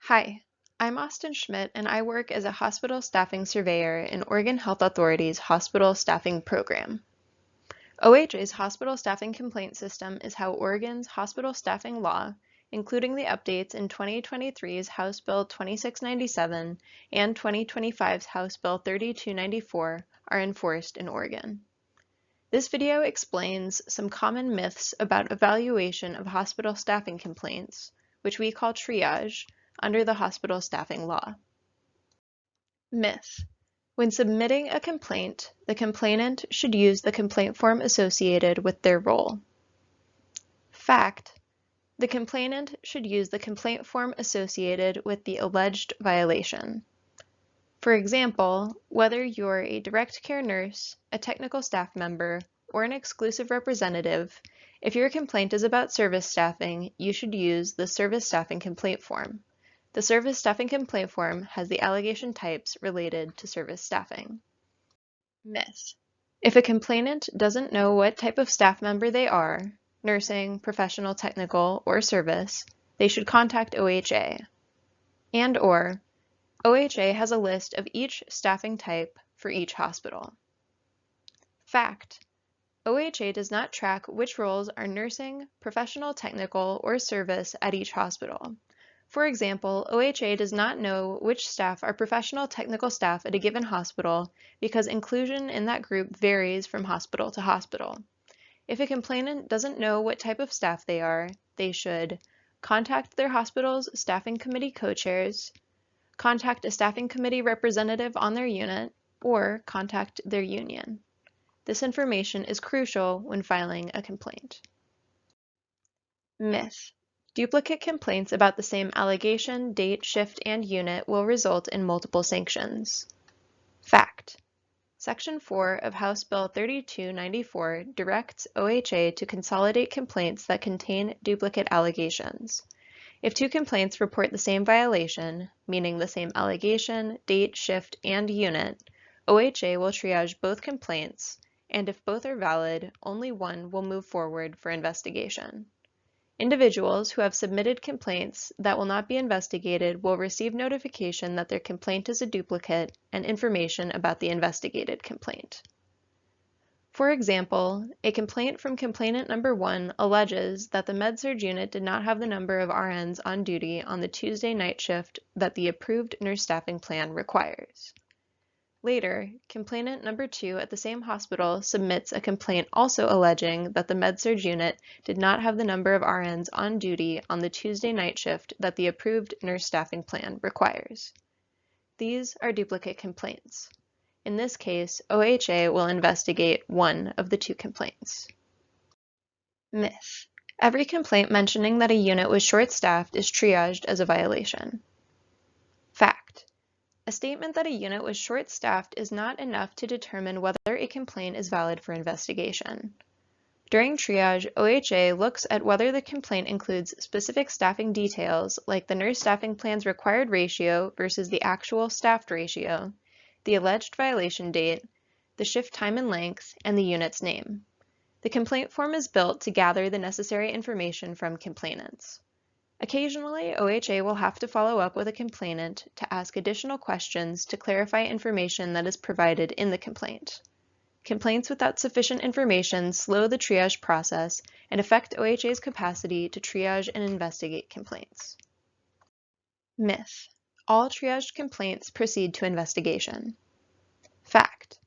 Hi, I'm Austin Schmidt and I work as a hospital staffing surveyor in Oregon Health Authority's Hospital Staffing Program. OHA's Hospital Staffing Complaint System is how Oregon's hospital staffing law, including the updates in 2023's House Bill 2697 and 2025's House Bill 3294, are enforced in Oregon. This video explains some common myths about evaluation of hospital staffing complaints, which we call triage, under the hospital staffing law. Myth: when submitting a complaint, the complainant should use the complaint form associated with their role. Fact: the complainant should use the complaint form associated with the alleged violation. For example, whether you're a direct care nurse, a technical staff member, or an exclusive representative, if your complaint is about service staffing, you should use the service staffing complaint form. The service staffing complaint form has the allegation types related to service staffing. Myth: if a complainant doesn't know what type of staff member they are, nursing, professional, technical, or service, they should contact OHA. And/or OHA has a list of each staffing type for each hospital. Fact: OHA does not track which roles are nursing, professional, technical, or service at each hospital. For example, OHA does not know which staff are professional technical staff at a given hospital because inclusion in that group varies from hospital to hospital. If a complainant doesn't know what type of staff they are, they should contact their hospital's staffing committee co-chairs, contact a staffing committee representative on their unit, or contact their union. This information is crucial when filing a complaint. Myth: duplicate complaints about the same allegation, date, shift, and unit will result in multiple sanctions. Fact: Section 4 of House Bill 3294 directs OHA to consolidate complaints that contain duplicate allegations. If two complaints report the same violation, meaning the same allegation, date, shift, and unit, OHA will triage both complaints, and if both are valid, only one will move forward for investigation. Individuals who have submitted complaints that will not be investigated will receive notification that their complaint is a duplicate and information about the investigated complaint. For example, a complaint from complainant number 1 alleges that the med-surg unit did not have the number of RNs on duty on the Tuesday night shift that the approved nurse staffing plan requires. Later, complainant number 2 at the same hospital submits a complaint also alleging that the med-surg unit did not have the number of RNs on duty on the Tuesday night shift that the approved nurse staffing plan requires. These are duplicate complaints. In this case, OHA will investigate one of the two complaints. Myth: every complaint mentioning that a unit was short-staffed is triaged as a violation. Fact: a statement that a unit was short-staffed is not enough to determine whether a complaint is valid for investigation. During triage, OHA looks at whether the complaint includes specific staffing details like the nurse staffing plan's required ratio versus the actual staffed ratio, the alleged violation date, the shift time and length, and the unit's name. The complaint form is built to gather the necessary information from complainants. Occasionally, OHA will have to follow up with a complainant to ask additional questions to clarify information that is provided in the complaint. Complaints without sufficient information slow the triage process and affect OHA's capacity to triage and investigate complaints. Myth: all triaged complaints proceed to investigation. Fact: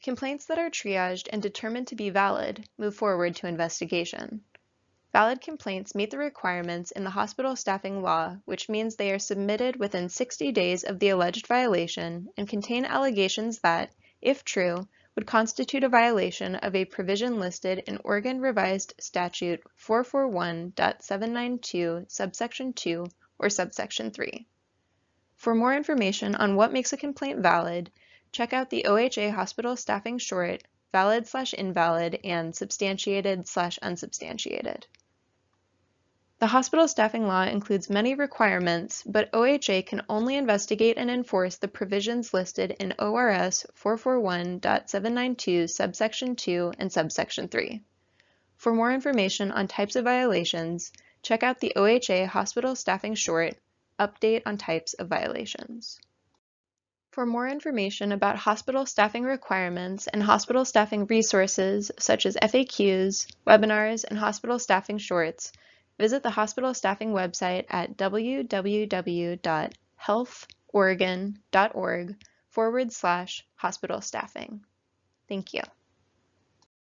complaints that are triaged and determined to be valid move forward to investigation. Valid complaints meet the requirements in the hospital staffing law, which means they are submitted within 60 days of the alleged violation and contain allegations that, if true, would constitute a violation of a provision listed in Oregon Revised Statute 441.792 subsection 2 or subsection 3. For more information on what makes a complaint valid, check out the OHA Hospital Staffing Short, Valid/Invalid, and Substantiated/Unsubstantiated. The hospital staffing law includes many requirements, but OHA can only investigate and enforce the provisions listed in ORS 441.792 subsection 2 and subsection 3. For more information on types of violations, check out the OHA Hospital Staffing Short, update on types of violations. For more information about hospital staffing requirements and hospital staffing resources such as FAQs, webinars, and hospital staffing shorts, visit the hospital staffing website at www.healthoregon.org/hospital staffing. Thank you.